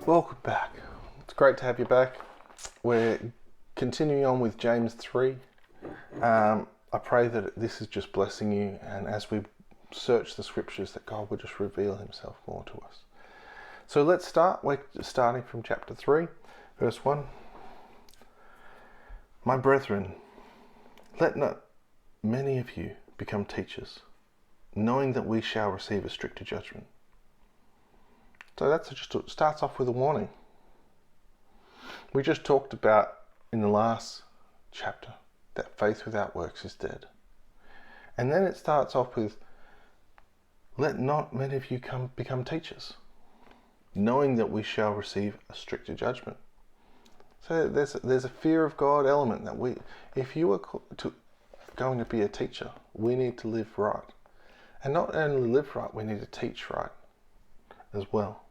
Welcome back. It's great to have you back. We're continuing on with James 3. I pray that this is just blessing you, and as we search the scriptures, that God will just reveal himself more to us. So let's start. We're starting from chapter 3, verse 1. My brethren, let not many of you become teachers, knowing that we shall receive a stricter judgment. So that just starts off with a warning. We just talked about in the last chapter that faith without works is dead. And then it starts off with, let not many of you become teachers, knowing that we shall receive a stricter judgment. So there's a fear of God element that if you are going to be a teacher, we need to live right. And not only live right, we need to teach right as well.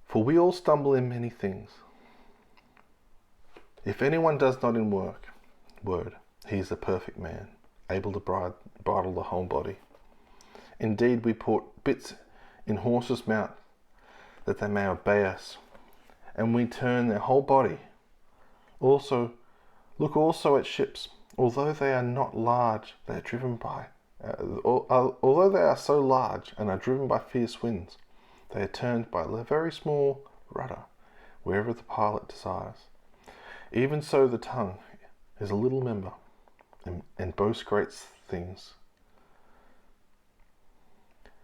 For we all stumble in many things. If anyone does not in word, he is a perfect man, able to bridle the whole body. Indeed, we put bits in horses' mouths, that they may obey us, and we turn their whole body. Look also at ships, although they are not large, they are driven by. Although they are so large and are driven by fierce winds, they are turned by a very small rudder, wherever the pilot desires. Even so the tongue is a little member, and boasts great things.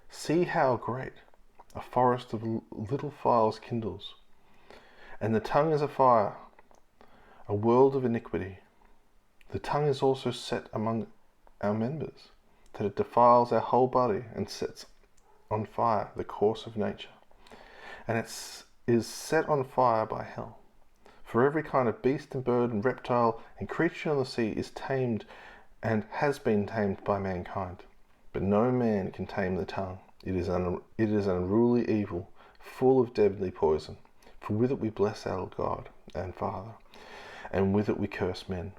See how great a forest of little fires kindles, and the tongue is a fire, a world of iniquity. The tongue is also set among our members, that it defiles our whole body and sets on fire the course of nature, and it is set on fire by hell. For every kind of beast and bird and reptile and creature on the sea is tamed and has been tamed by mankind. But no man can tame the tongue. It is an unruly evil, full of deadly poison. For with it we bless our God and Father, and with it we curse men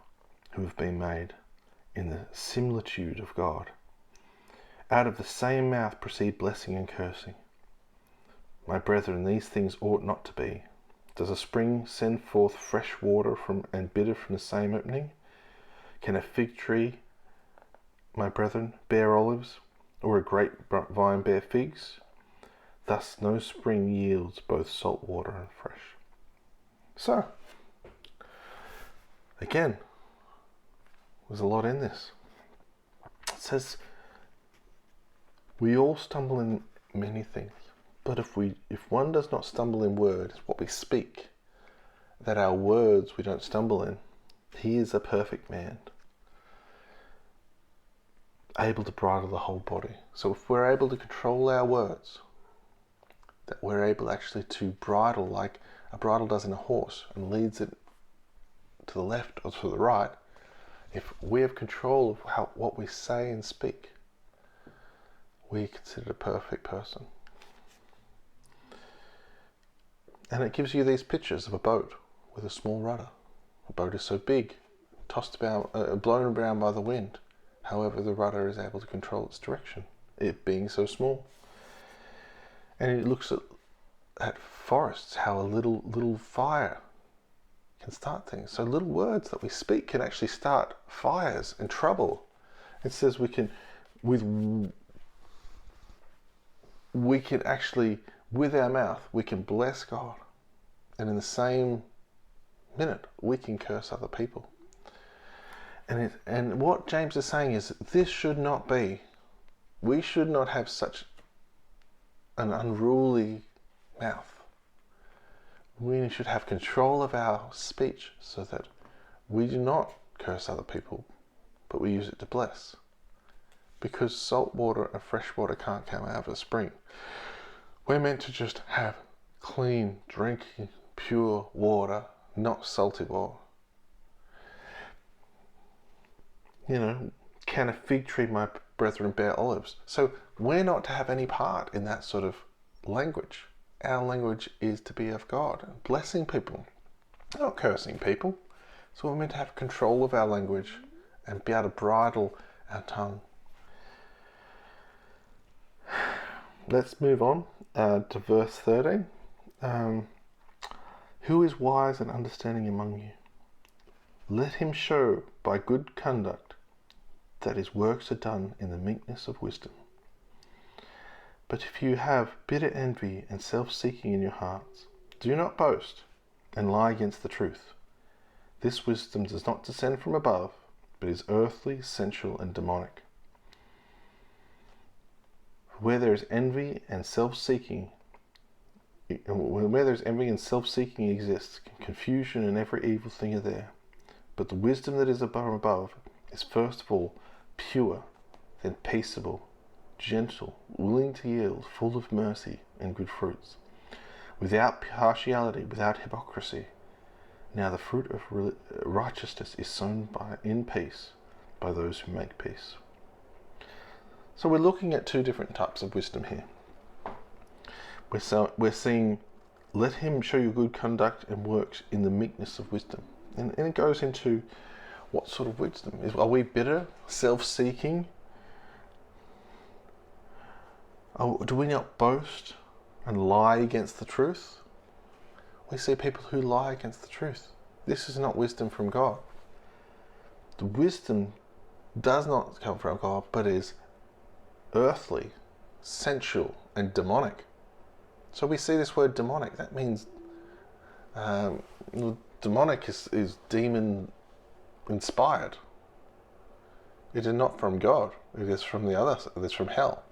who have been made in the similitude of God. Out of the same mouth proceed blessing and cursing. My brethren, these things ought not to be. Does a spring send forth fresh water and bitter from the same opening? Can a fig tree, my brethren, bear olives, or a grapevine bear figs? Thus no spring yields both salt water and fresh. So, again, there's a lot in this. It says, we all stumble in many things, but if one does not stumble in words, what we speak, that our words we don't stumble in, he is a perfect man, able to bridle the whole body. So if we're able to control our words, that we're able actually to bridle like a bridle does in a horse and leads it to the left or to the right, if we have control of what we say and speak, we are considered a perfect person. And it gives you these pictures of a boat with a small rudder. A boat is so big, tossed about, blown around by the wind. However, the rudder is able to control its direction, it being so small. And it looks at forests, how a little fire can start things. So little words that we speak can actually start fires and trouble. It says we can actually, with our mouth, we can bless God. And in the same minute, we can curse other people. And what James is saying is, this should not be. We should not have such an unruly mouth. We should have control of our speech so that we do not curse other people, but we use it to bless. Because salt water and fresh water can't come out of a spring. We're meant to just have clean, drinking, pure water, not salty water. Can a fig tree, my brethren, bear olives? So we're not to have any part in that sort of language. Our language is to be of God, blessing people, not cursing people. So we're meant to have control of our language and be able to bridle our tongue. let's move on to verse 13. Who is wise and understanding among you? Let him show by good conduct that his works are done in the meekness of wisdom. But if you have bitter envy and self-seeking in your hearts, do not boast and lie against the truth. This wisdom does not descend from above, but is earthly, sensual, and demonic. Where there is envy and self-seeking, exists, confusion and every evil thing are there. But the wisdom that is above is first of all pure, then peaceable, gentle, willing to yield, full of mercy and good fruits, without partiality, without hypocrisy. Now the fruit of righteousness is sown in peace by those who make peace. So we're looking at two different types of wisdom here. We're seeing, let him show you good conduct and works in the meekness of wisdom. And it goes into what sort of wisdom? Are we bitter, self-seeking? Do we not boast and lie against the truth? We see people who lie against the truth. This is not wisdom from God. The wisdom does not come from God, but is earthly, sensual, and demonic. So we see this word demonic. That means demonic is demon inspired. It is not from God. It is from the other. It is from hell.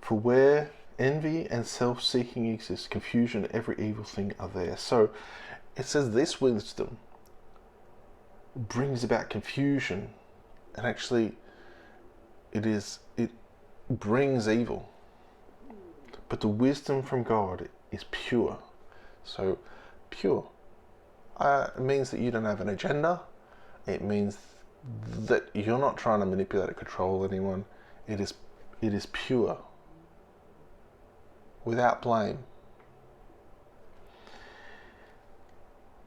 For where envy and self-seeking exist, confusion and every evil thing are there. So it says this wisdom brings about confusion, and actually it brings evil. But the wisdom from God is pure. So pure it means that you don't have an agenda. It means that you're not trying to manipulate or control anyone. It is pure, without blame.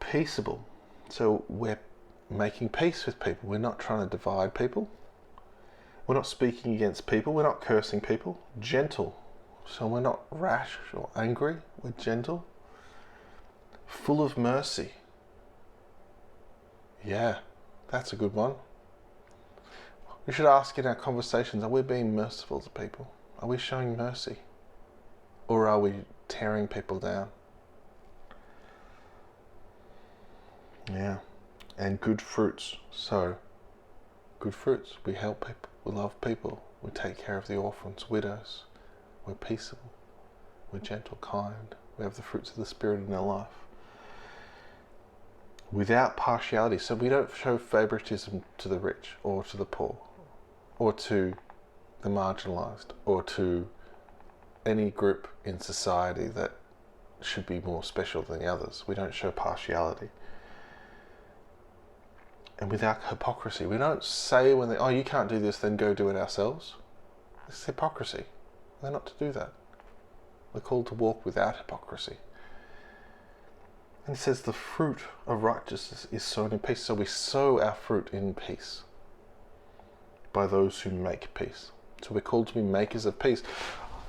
Peaceable. So we're making peace with people. We're not trying to divide people. We're not speaking against people. We're not cursing people. Gentle. So we're not rash or angry. We're gentle. Full of mercy. Yeah, that's a good one. We should ask in our conversations, are we being merciful to people? Are we showing mercy? Or are we tearing people down? Yeah. And good fruits. So, good fruits. We help people. We love people. We take care of the orphans, widows. We're peaceable. We're gentle, kind. We have the fruits of the Spirit in our life. Without partiality. So we don't show favoritism to the rich or to the poor or to the marginalized or to any group in society that should be more special than the others. We don't show partiality. And without hypocrisy. We don't say when you can't do this, then go do it ourselves. It's hypocrisy. We're not to do that. We're called to walk without hypocrisy. And it says the fruit of righteousness is sown in peace. So we sow our fruit in peace by those who make peace. So we're called to be makers of peace.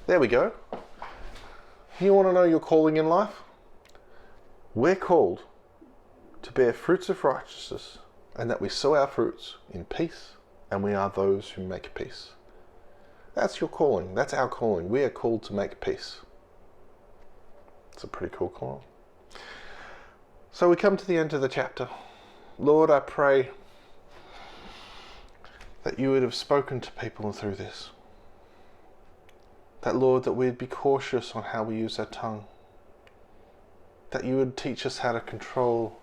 There we go. You want to know your calling in life? We're called to bear fruits of righteousness, and that we sow our fruits in peace, and we are those who make peace. That's your calling. That's our calling. We are called to make peace. It's a pretty cool calling. So we come to the end of the chapter. Lord, I pray that you would have spoken to people through this. That, Lord, that we'd be cautious on how we use our tongue. That you would teach us how to control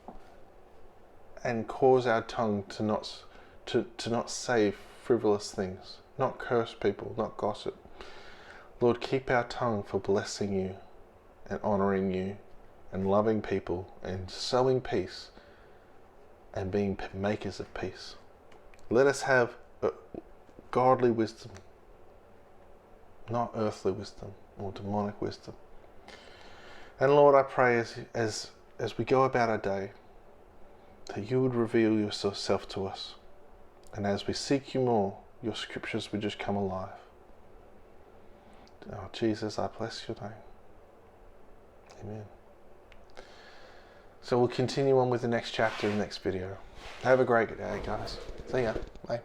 and cause our tongue to not say frivolous things, not curse people, not gossip. Lord, keep our tongue for blessing you and honouring you and loving people and sowing peace and being makers of peace. Let us have godly wisdom, not earthly wisdom or demonic wisdom. And Lord, I pray as we go about our day, that you would reveal yourself to us And as we seek you more, your scriptures would just come alive. Oh, Jesus, I bless your name. Amen. So we'll continue on with the next chapter in the next video. Have a great day, guys. See ya. Bye.